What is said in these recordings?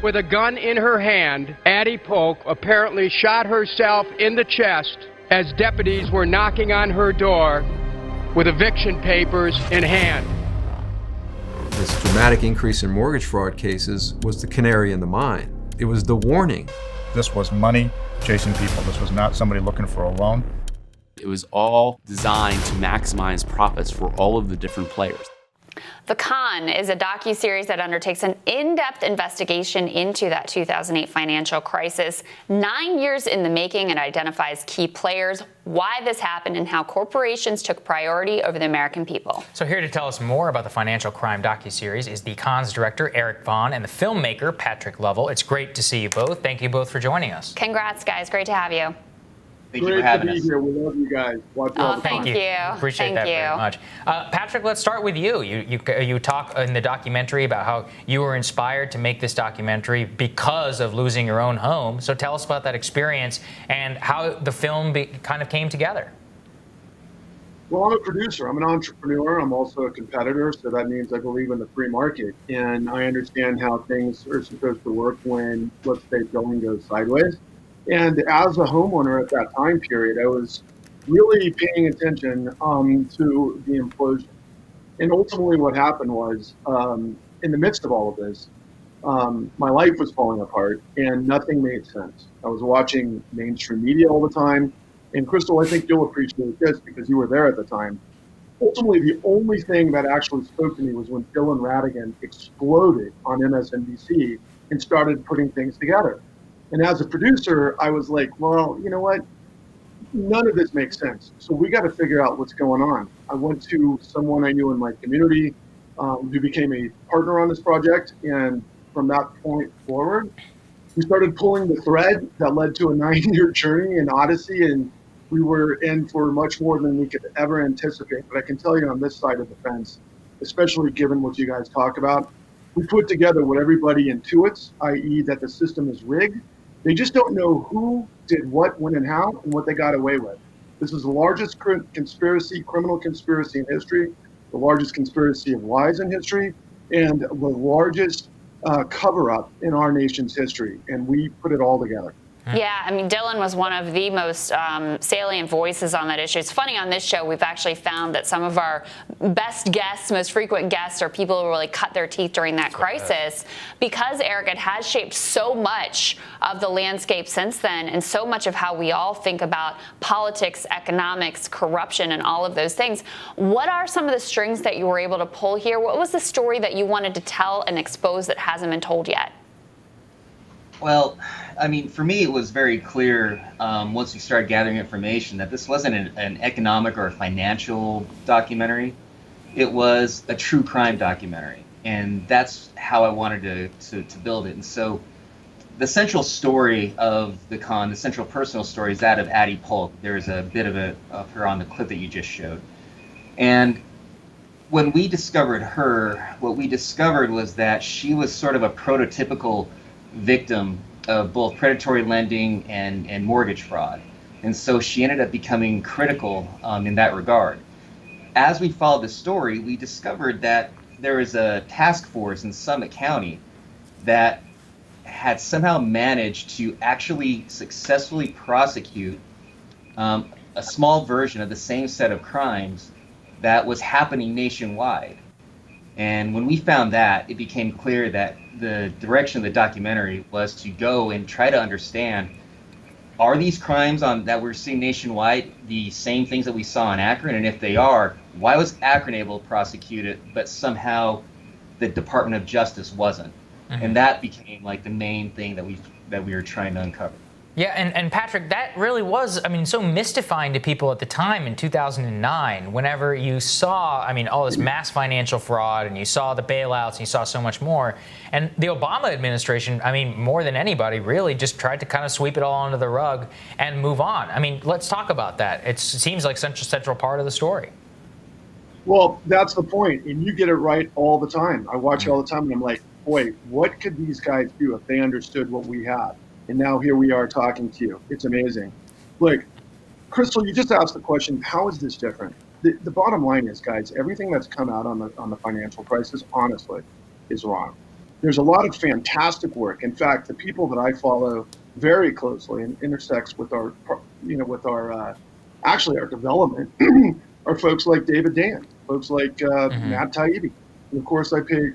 With a gun in her hand, Addie Polk apparently shot herself in the chest as deputies were knocking on her door with eviction papers in hand. This dramatic increase in mortgage fraud cases was the canary in the mine. It was the warning. This was money chasing people. This was not somebody looking for a loan. It was all designed to maximize profits for all of the different players. The Con is a docuseries that undertakes an in-depth investigation into that 2008 financial crisis. 9 years in the making, and identifies key players, why this happened, and how corporations took priority over the American people. So here to tell us more about the financial crime docuseries is the Con's director, Eric Vaughn, and the filmmaker, Patrick Lovell. It's great to see you both. Thank you both for joining us. Congrats, guys. Great to have you. Thank you for having us. Great to be here. We love you guys. Watch Oh, thank you. Appreciate that very much. Patrick, let's start with you. You talk in the documentary about how you were inspired to make this documentary because of losing your own home. So tell us about that experience and how the film kind of came together. Well, I'm a producer. I'm an entrepreneur. I'm also a competitor, so that means I believe in the free market. And I understand how things are supposed to work when, let's say, billing goes sideways. And as a homeowner at that time period, I was really paying attention to the implosion. And ultimately what happened was, in the midst of all of this, my life was falling apart and nothing made sense. I was watching mainstream media all the time. And Crystal, I think you'll appreciate this because you were there at the time. Ultimately, the only thing that actually spoke to me was when Dylan Ratigan exploded on MSNBC and started putting things together. And as a producer, I was like, well, you know what? None of this makes sense. So we got to figure out what's going on. I went to someone I knew in my community who became a partner on this project. And from that point forward, we started pulling the thread that led to a 9-year journey in Odyssey. And we were in for much more than we could ever anticipate. But I can tell you on this side of the fence, especially given what you guys talk about, we put together what everybody intuits, i.e. that the system is rigged. They just don't know who did what, when, and how, and what they got away with. This is the largest criminal conspiracy in history, the largest conspiracy of lies in history, and the largest cover-up in our nation's history. And we put it all together. Yeah, I mean, Dylan was one of the most salient voices on that issue. It's funny, on this show, we've actually found that some of our best guests, most frequent guests, are people who really cut their teeth during that crisis because, Eric, it has shaped so much of the landscape since then and so much of how we all think about politics, economics, corruption, and all of those things. What are some of the strings that you were able to pull here? What was the story that you wanted to tell and expose that hasn't been told yet? Well, I mean, for me, it was very clear once we started gathering information that this wasn't an economic or a financial documentary. It was a true crime documentary. And that's how I wanted to build it. And so the central story of the Con, the central personal story, is that of Addie Polk. There's a bit of her on the clip that you just showed. And when we discovered her, what we discovered was that she was sort of a prototypical victim of both predatory lending and mortgage fraud. And so she ended up becoming critical in that regard. As we followed the story, we discovered that there was a task force in Summit County that had somehow managed to actually successfully prosecute a small version of the same set of crimes that was happening nationwide. And when we found that, it became clear that the direction of the documentary was to go and try to understand, are these crimes that we're seeing nationwide the same things that we saw in Akron? And if they are, why was Akron able to prosecute it, but somehow the Department of Justice wasn't? Mm-hmm. And that became like the main thing that we were trying to uncover. Yeah, and Patrick, that really was, I mean, so mystifying to people at the time in 2009, whenever you saw, I mean, all this mass financial fraud, and you saw the bailouts, and you saw so much more. And the Obama administration, I mean, more than anybody, really just tried to kind of sweep it all under the rug and move on. I mean, let's talk about that. It seems like such a central part of the story. Well, that's the point, and you get it right all the time. I watch you all the time, and I'm like, boy, what could these guys do if they understood what we have? And now here we are talking to you. It's amazing. Look, Crystal, you just asked the question, how is this different? The bottom line is, guys, everything that's come out on the financial crisis, honestly, is wrong. There's a lot of fantastic work. In fact, the people that I follow very closely and intersects with our, actually our development are folks like David Dan, folks like Matt Taibbi. And of course, I pay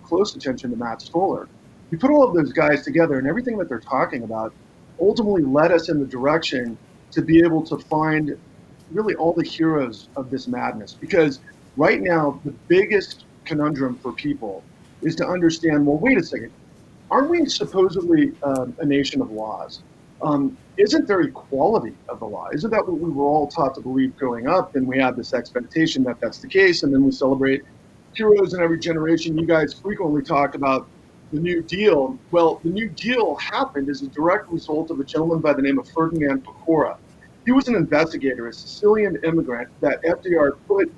close attention to Matt Stoller. You put all of those guys together, and everything that they're talking about ultimately led us in the direction to be able to find really all the heroes of this madness. Because right now, the biggest conundrum for people is to understand, well, wait a second, aren't we supposedly a nation of laws? Isn't there equality of the law? Isn't that what we were all taught to believe growing up? And we had this expectation that that's the case, and then we celebrate heroes in every generation. You guys frequently talk about the New Deal. Well, the New Deal happened as a direct result of a gentleman by the name of Ferdinand Pecora. He was an investigator, a Sicilian immigrant that FDR put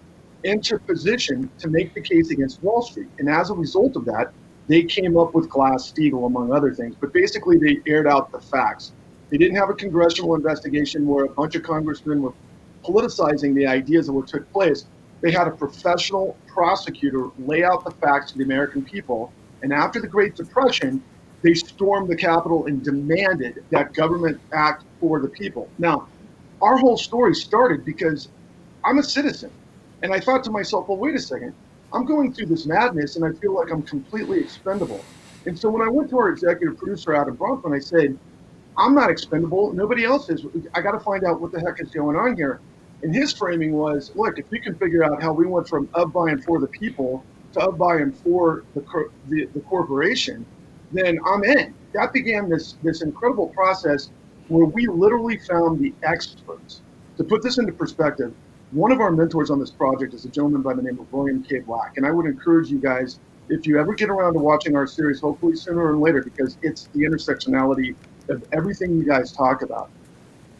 into position to make the case against Wall Street. And as a result of that, they came up with Glass-Steagall, among other things. But basically, they aired out the facts. They didn't have a congressional investigation where a bunch of congressmen were politicizing the ideas of what took place. They had a professional prosecutor lay out the facts to the American people. And after the Great Depression, they stormed the Capitol and demanded that government act for the people. Now, our whole story started because I'm a citizen. And I thought to myself, well, wait a second. I'm going through this madness and I feel like I'm completely expendable. And so when I went to our executive producer, Adam Bronfman, I said, I'm not expendable. Nobody else is. I got to find out what the heck is going on here. And his framing was, look, if we can figure out how we went from of, by, and for the people to of, by, and for the corporation, then I'm in. That began this incredible process where we literally found the experts. To put this into perspective, one of our mentors on this project is a gentleman by the name of William K. Black. And I would encourage you guys, if you ever get around to watching our series, hopefully sooner or later, because it's the intersectionality of everything you guys talk about.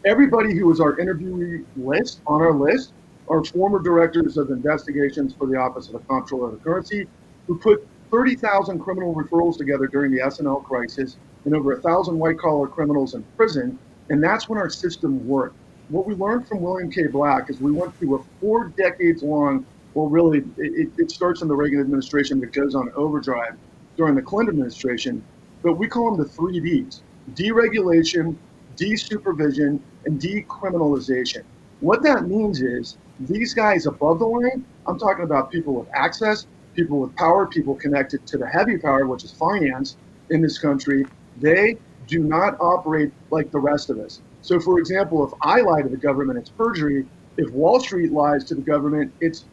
Everybody who was our interviewee list, on our list, are former directors of investigations for the Office of the Comptroller of the Currency, who put 30,000 criminal referrals together during the S&L crisis and over 1,000 white-collar criminals in prison. And that's when our system worked. What we learned from William K. Black is we went through a 4 decades long, well, really, it starts in the Reagan administration, but goes on overdrive during the Clinton administration. But we call them the 3 Ds: deregulation, desupervision, and decriminalization. What that means is these guys above the line, I'm talking about people with access, people with power, people connected to the heavy power, which is finance in this country, they do not operate like the rest of us. So, for example, if I lie to the government, it's perjury. If Wall Street lies to the government, it's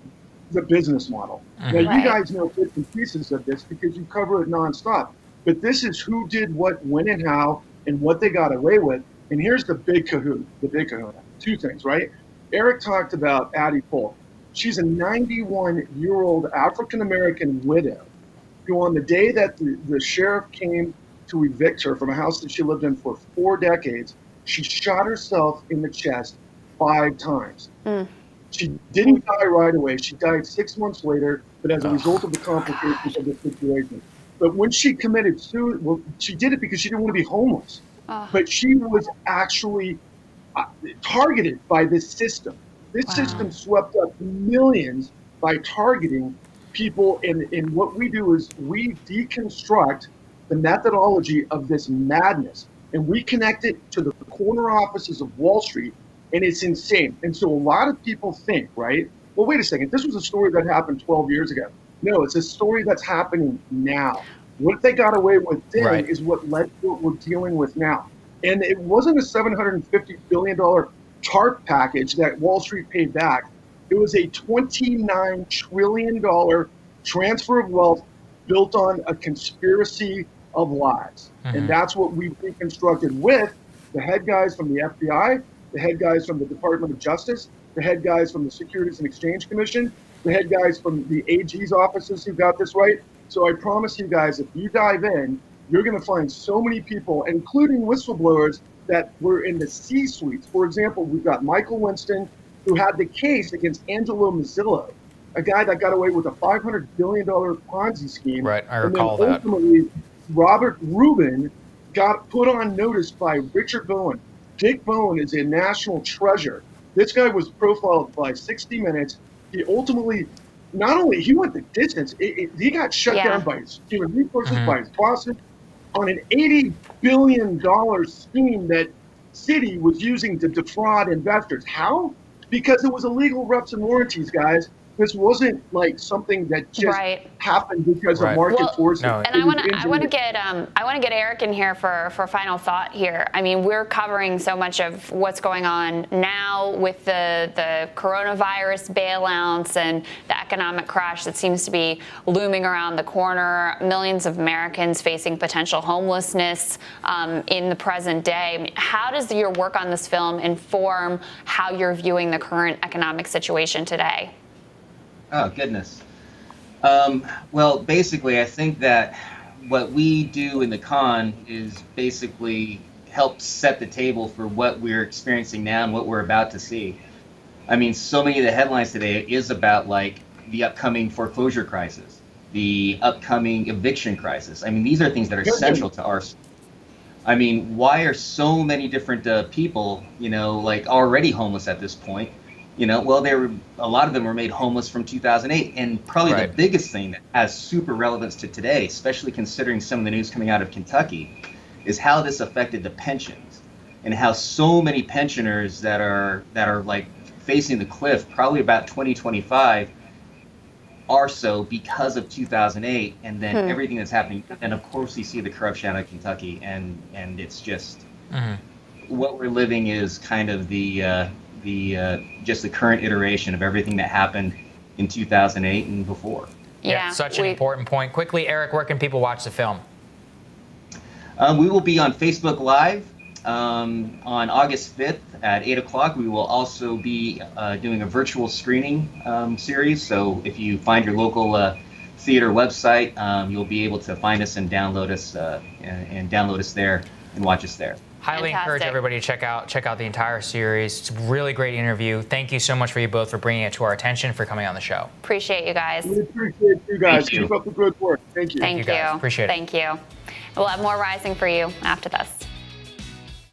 the business model. Now, you guys know bits and pieces of this because you cover it nonstop. But this is who did what, when, and how, and what they got away with. And here's the big kahuna, Two things, right? Eric talked about Addie Polk. She's a 91-year-old African-American widow who, on the day that the sheriff came to evict her from a house that she lived in for 4 decades, she shot herself in the chest 5 times. She didn't die right away. She died 6 months later, but as a result of the complications of the situation. But when she committed suicide, well, she did it because she didn't want to be homeless. But she was actually targeted by this system. This system swept up millions by targeting people. And what we do is we deconstruct the methodology of this madness. And we connect it to the corner offices of Wall Street, and it's insane. And so a lot of people think, right, well, wait a second, this was a story that happened 12 years ago. No, it's a story that's happening now. What they got away with then is what led to what we're dealing with now. And it wasn't a $750 billion TARP package that Wall Street paid back. It was a $29 trillion transfer of wealth built on a conspiracy of lies. And that's what we reconstructed with the head guys from the FBI, the head guys from the Department of Justice, the head guys from the Securities and Exchange Commission, the head guys from the AG's offices who got this right. So I promise you guys, if you dive in, you're going to find so many people, including whistleblowers, that were in the C-suites. For example, we've got Michael Winston, who had the case against Angelo Mazzillo, a guy that got away with a $500 billion Ponzi scheme. Right, I recall that. Ultimately, Robert Rubin got put on notice by Richard Bowen. Dick Bowen is a national treasure. This guy was profiled by 60 Minutes. He ultimately not only he went the distance, he got shut Yeah. down by his human resources, by his bosses, on an $80 billion scheme that Citi was using to defraud investors. How? Because it was illegal reps and warranties, guys. This wasn't like something that just Right. happened because Right. of market Well, forces. no. And It I was want to engineered. get Eric in here for final thought here. I mean, we're covering so much of what's going on now with the coronavirus bailouts and the economic crash that seems to be looming around the corner. Millions of Americans facing potential homelessness in the present day. I mean, how does your work on this film inform how you're viewing the current economic situation today? Oh, goodness. Well, basically, I think that what we do in the con is basically help set the table for what we're experiencing now and what we're about to see. I mean, so many of the headlines today is about like the upcoming foreclosure crisis, the upcoming eviction crisis. I mean, these are things that are central to our. I mean, why are so many different people, like already homeless at this point? Well, a lot of them were made homeless from 2008, and probably Right. the biggest thing that has super relevance to today, especially considering some of the news coming out of Kentucky, is how this affected the pensions, and how so many pensioners that are like facing the cliff, probably about 2025, are so because of 2008, and then everything that's happening, and of course you see the corruption out of Kentucky, and it's just what we're living is kind of just the current iteration of everything that happened in 2008 and before. Yeah, such an important point. Quickly, Eric, where can people watch the film? We will be on Facebook Live on August 5th at 8 o'clock. We will also be doing a virtual screening series. So if you find your local theater website, you'll be able to find us and download us there and watch us there. Highly encourage Fantastic. everybody to check out the entire series. It's a really great interview. Thank you so much for you both for bringing it to our attention, for coming on the show. Appreciate you guys. We appreciate you guys. Thank you. Keep up the good work. Thank you. Thank you, guys. you. Appreciate it. Thank you. We'll have more Rising for you after this.